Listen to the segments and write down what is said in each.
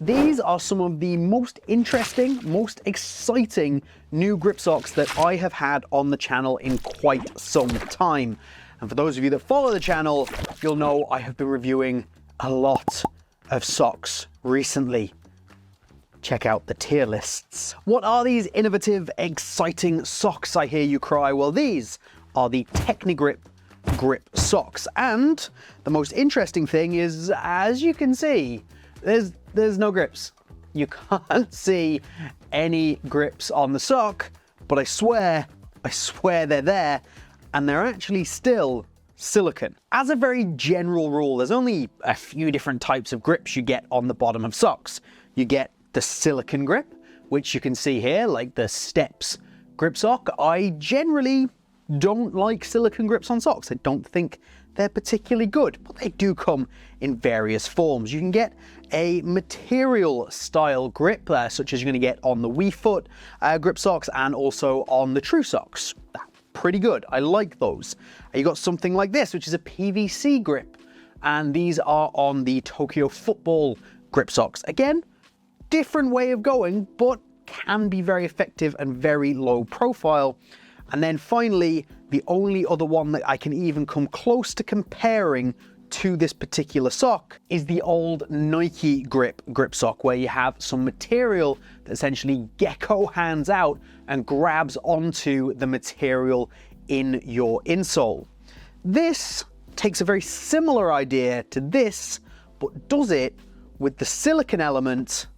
These are some of the most interesting, most exciting new grip socks that I have had on the channel in quite some time. And for those of you that follow the channel, you'll know I have been reviewing a lot of socks recently. Check out the tier lists. What are these innovative, exciting socks, I hear you cry? Well, these are the Technigrip grip socks. And the most interesting thing is, as you can see, there's no grips. You can't see any grips on the sock, but I swear they're there, and they're actually still silicone. As a very general rule, there's only a few different types of grips you get on the bottom of socks. You get the silicone grip, which you can see here, like the Steps grip sock. I generally don't like silicone grips on socks. I don't think they're particularly good, but they do come in various forms. You can get a material style grip, such as you're going to get on the WeFoot grip socks and also on the True socks. Pretty good. I like those. You got something like this, which is a PVC grip, and these are on the Tokyo Football grip socks. Again, different way of going, but can be very effective and very low profile. And then finally, the only other one that I can even come close to comparing to this particular sock is the old Nike grip sock, where you have some material that essentially gecko hands out and grabs onto the material in your insole. This takes a very similar idea to this, but does it with the silicone element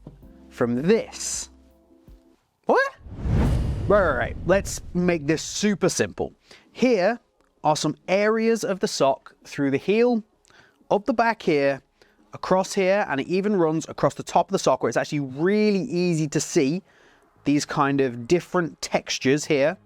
from this. What? Right. Let's make this super simple. Here are some areas of the sock through the heel, up the back here, across here, and it even runs across the top of the sock, where it's actually really easy to see these kind of different textures here,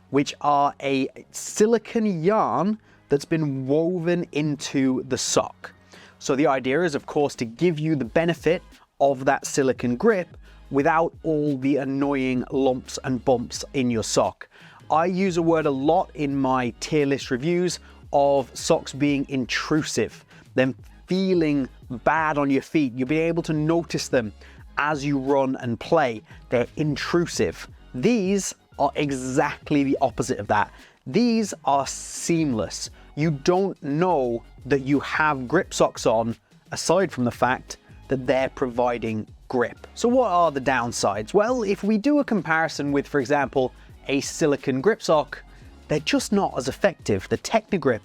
which are a silicone yarn that's been woven into the sock. So the idea is, of course, to give you the benefit of that silicone grip without all the annoying lumps and bumps in your sock. I use a word a lot in my tier list reviews of socks being intrusive, them feeling bad on your feet. You'll be able to notice them as you run and play. They're intrusive. These are exactly the opposite of that. These are seamless. You don't know that you have grip socks on, aside from the fact that they're providing grip. So what are the downsides? Well, if we do a comparison with, for example, a silicone grip sock, they're just not as effective. The Technigrip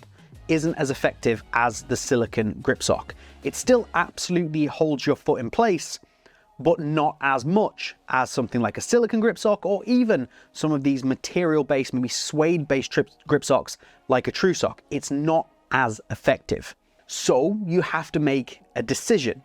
isn't as effective as the silicone grip sock. It still absolutely holds your foot in place, but not as much as something like a silicone grip sock, or even some of these material-based, maybe suede-based grip socks like a True sock. It's not as effective. So you have to make a decision.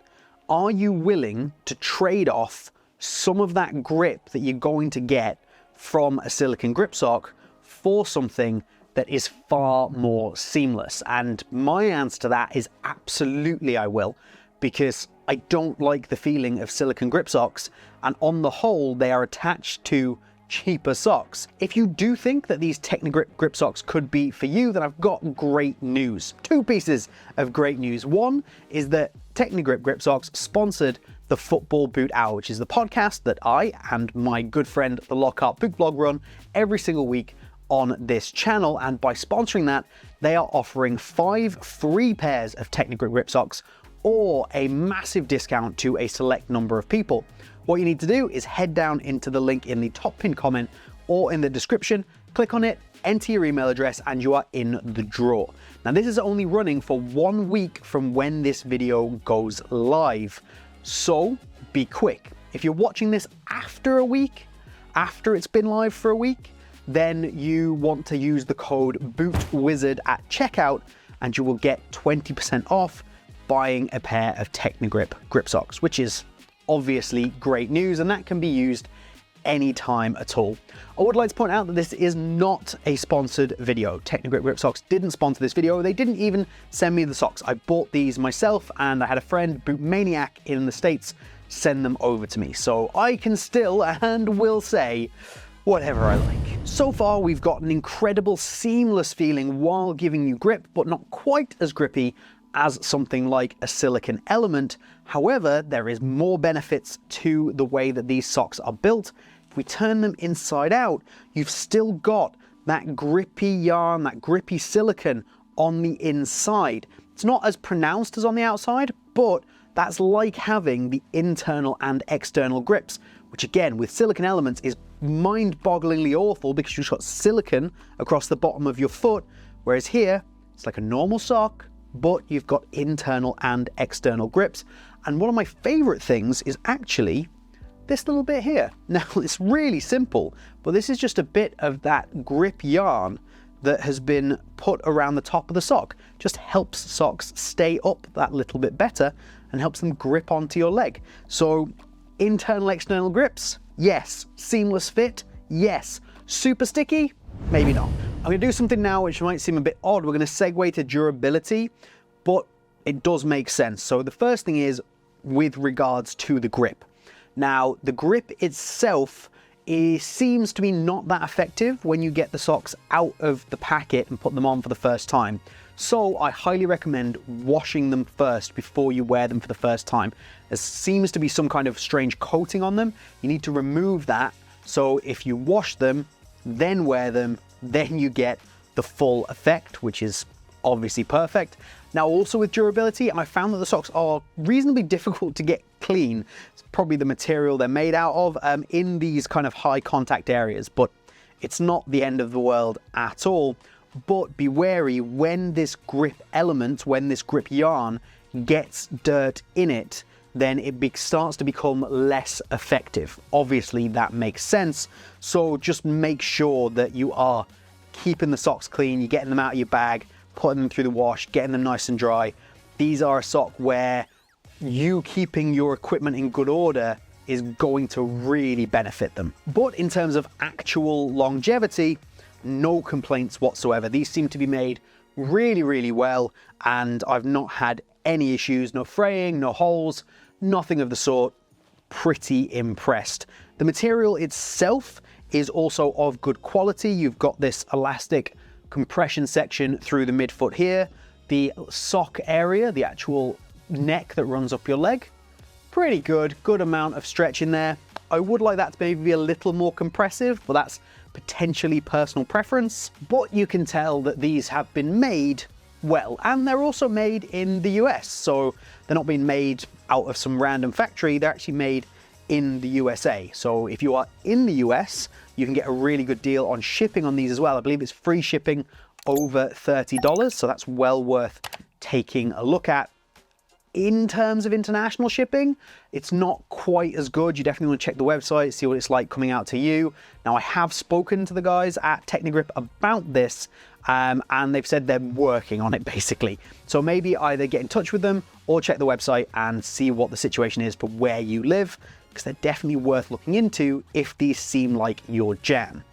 Are you willing to trade off some of that grip that you're going to get from a silicone grip sock for something that is far more seamless? And my answer to that is absolutely I will, because I don't like the feeling of silicone grip socks, and on the whole, they are attached to cheaper socks. If you do think that these Technigrip grip socks could be for you, then I've got great news. Two pieces of great news. One is that Technigrip grip socks sponsored the Football Boot Hour, which is the podcast that I and my good friend the Lockhart Boot Blog run every single week on this channel. And by sponsoring that, they are offering 5 free pairs of Technigrip grip socks, or a massive discount to a select number of people. What you need to do is head down into the link in the top pinned comment or in the description, click on it, enter your email address, and you are in the draw. Now, this is only running for 1 week from when this video goes live, so be quick. If you're watching this after a week, after it's been live for a week, then you want to use the code BOOTWIZARD at checkout, and you will get 20% off buying a pair of Technigrip grip socks, which is obviously great news, and that can be used anytime at all. I would like to point out that this is not a sponsored video. Technigrip grip socks didn't sponsor this video. They didn't even send me the socks. I bought these myself, and I had a friend, Boot Maniac in the States, send them over to me. So I can still and will say whatever I like. So far, we've got an incredible seamless feeling while giving you grip, but not quite as grippy as something like a silicone element. However, there is more benefits to the way that these socks are built. If we turn them inside out, you've still got that grippy yarn, that grippy silicone on the inside. It's not as pronounced as on the outside, but that's like having the internal and external grips, which again, with silicone elements is mind-bogglingly awful because you've got silicone across the bottom of your foot, whereas here, it's like a normal sock, but you've got internal and external grips. And one of my favorite things is actually this little bit here. Now, it's really simple, but this is just a bit of that grip yarn that has been put around the top of the sock. Just helps socks stay up that little bit better and helps them grip onto your leg. So internal, external grips, yes. Seamless fit, yes. Super sticky, maybe not. I'm gonna do something now which might seem a bit odd. We're gonna segue to durability, but it does make sense. So the first thing is with regards to the grip. Now, the grip itself seems to be not that effective when you get the socks out of the packet and put them on for the first time. So I highly recommend washing them first before you wear them for the first time. There seems to be some kind of strange coating on them. You need to remove that. So if you wash them, then wear them, then you get the full effect, which is obviously perfect. Now, also with durability, I found that the socks are reasonably difficult to get clean. It's probably the material they're made out of in these kind of high contact areas, but it's not the end of the world at all. But be wary when this grip element, when this grip yarn gets dirt in it, then it starts to become less effective. Obviously, that makes sense. So just make sure that you are keeping the socks clean, you're getting them out of your bag, putting them through the wash, getting them nice and dry. These are a sock where you keeping your equipment in good order is going to really benefit them. But in terms of actual longevity, no complaints whatsoever. These seem to be made really, really well, and I've not had any issues, no fraying, no holes, nothing of the sort. Pretty impressed. The material itself is also of good quality. You've got this elastic compression section through the midfoot here. The sock area, the actual neck that runs up your leg, pretty good amount of stretch in there. I would like that to maybe be a little more compressive, but that's potentially personal preference. But you can tell that these have been made well, and they're also made in the US, so they're not being made out of some random factory. They're actually made in the USA. So if you are in the US, you can get a really good deal on shipping on these as well. I believe it's free shipping over $30, so that's well worth taking a look at. In terms of international shipping, it's not quite as good. You definitely want to check the website, see what it's like coming out to you. Now, I have spoken to the guys at Technigrip about this, and they've said they're working on it basically. So maybe either get in touch with them or check the website and see what the situation is for where you live, because they're definitely worth looking into if these seem like your jam.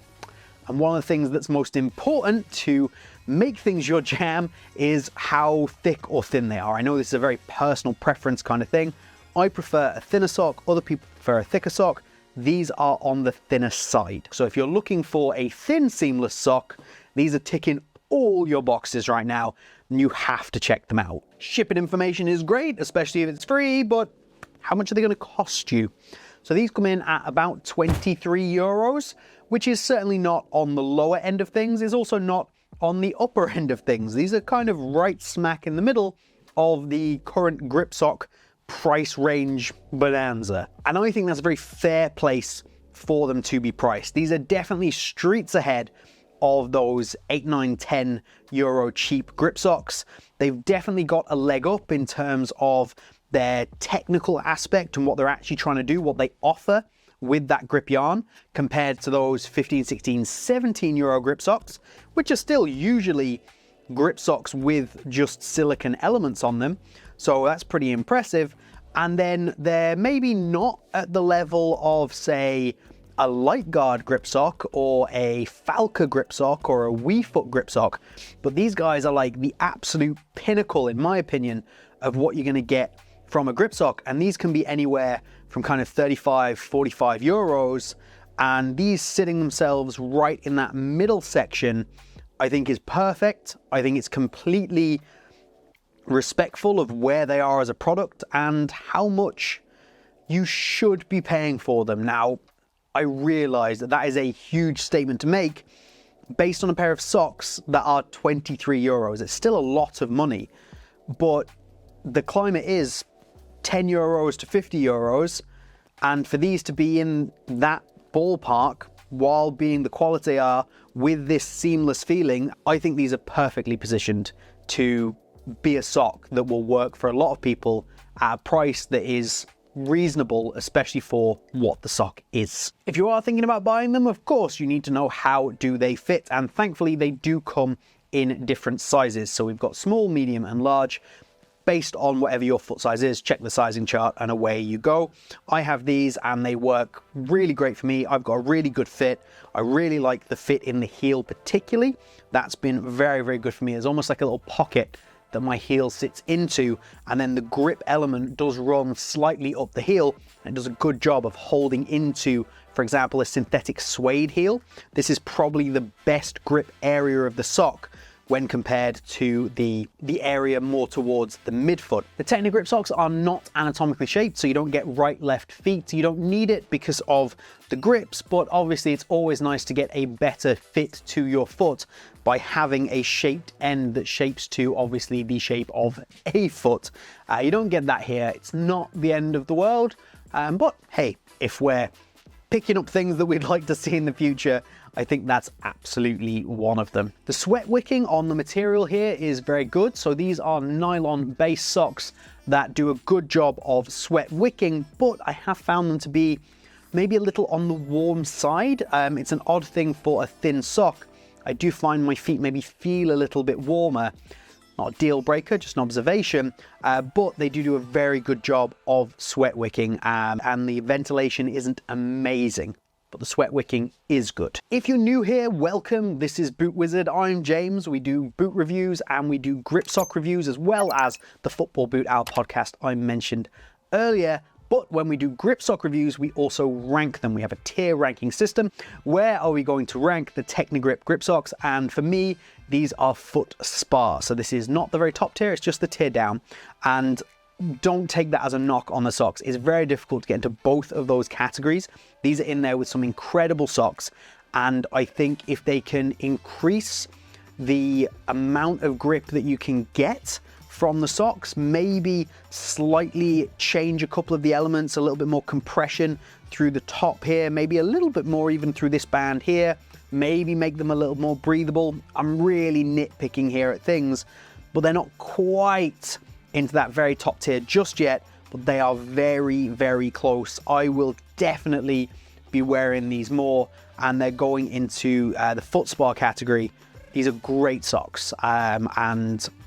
And one of the things that's most important to make things your jam is how thick or thin they are. I know this is a very personal preference kind of thing. I prefer a thinner sock, other people prefer a thicker sock. These are on the thinner side. So if you're looking for a thin seamless sock, these are ticking all your boxes right now, and you have to check them out. Shipping information is great, especially if it's free, but how much are they going to cost you? So these come in at about 23 euros, which is certainly not on the lower end of things. It's also not on the upper end of things. These are kind of right smack in the middle of the current grip sock price range bonanza. And I think that's a very fair place for them to be priced. These are definitely streets ahead of those 8, 9, 10 euro cheap grip socks. They've definitely got a leg up in terms of their technical aspect and what they're actually trying to do, what they offer with that grip yarn, compared to those 15, 16, 17 euro grip socks, which are still usually grip socks with just silicone elements on them. So that's pretty impressive. And then they're maybe not at the level of, say, a light guard grip sock or a Falca grip sock or a WeFoot grip sock, but these guys are like the absolute pinnacle, in my opinion, of what you're going to get from a grip sock. And these can be anywhere from kind of 35, 45 euros. And these sitting themselves right in that middle section, I think is perfect. I think it's completely respectful of where they are as a product and how much you should be paying for them. Now, I realize that that is a huge statement to make based on a pair of socks that are 23 euros. It's still a lot of money, but the climate is 10 euros to 50 euros. And for these to be in that ballpark while being the quality they are with this seamless feeling, I think these are perfectly positioned to be a sock that will work for a lot of people at a price that is reasonable, especially for what the sock is. If you are thinking about buying them, of course, you need to know how do they fit, and thankfully they do come in different sizes. So we've got small, medium and large. Based on whatever your foot size is, check the sizing chart and away you go. I have these and they work really great for me. I've got a really good fit. I really like the fit in the heel particularly. That's been very, very good for me. It's almost like a little pocket that my heel sits into, and then the grip element does run slightly up the heel and it does a good job of holding into, for example, a synthetic suede heel. This is probably the best grip area of the sock when compared to the area more towards the midfoot. The Technigrip socks are not anatomically shaped, so you don't get right, left feet. You don't need it because of the grips, but obviously it's always nice to get a better fit to your foot by having a shaped end that shapes to obviously the shape of a foot. You don't get that here. It's not the end of the world, but hey, if we're picking up things that we'd like to see in the future, I think that's absolutely one of them. The sweat wicking on the material here is very good. So these are nylon based socks that do a good job of sweat wicking, but I have found them to be maybe a little on the warm side. It's an odd thing for a thin sock. I do find my feet maybe feel a little bit warmer. Not a deal breaker, just an observation, but they do a very good job of sweat wicking, and the ventilation isn't amazing, but the sweat wicking is good. If you're new here, welcome. This is Boot Wizard. I'm James. We do boot reviews and we do grip sock reviews, as well as the Football Boot Owl podcast I mentioned earlier. But when we do grip sock reviews, we also rank them. We have a tier ranking system. Where are we going to rank the Technigrip grip socks? And for me, these are foot spa. So this is not the very top tier, it's just the tier down. And don't take that as a knock on the socks. It's very difficult to get into both of those categories. These are in there with some incredible socks. And I think if they can increase the amount of grip that you can get from the socks, maybe slightly change a couple of the elements, a little bit more compression through the top here, maybe a little bit more even through this band here, maybe make them a little more breathable. I'm really nitpicking here at things, but they're not quite into that very top tier just yet, but they are very, very close. I will definitely be wearing these more, and they're going into the foot spa category. These are great socks, and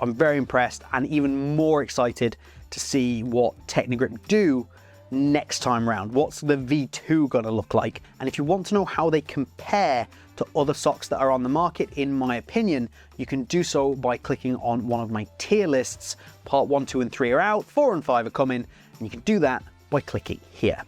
I'm very impressed and even more excited to see what Technigrip do next time round. What's the V2 gonna look like? And if you want to know how they compare to other socks that are on the market, in my opinion, you can do so by clicking on one of my tier lists. Part 1, 2 and 3 are out, 4 and 5 are coming, and you can do that by clicking here.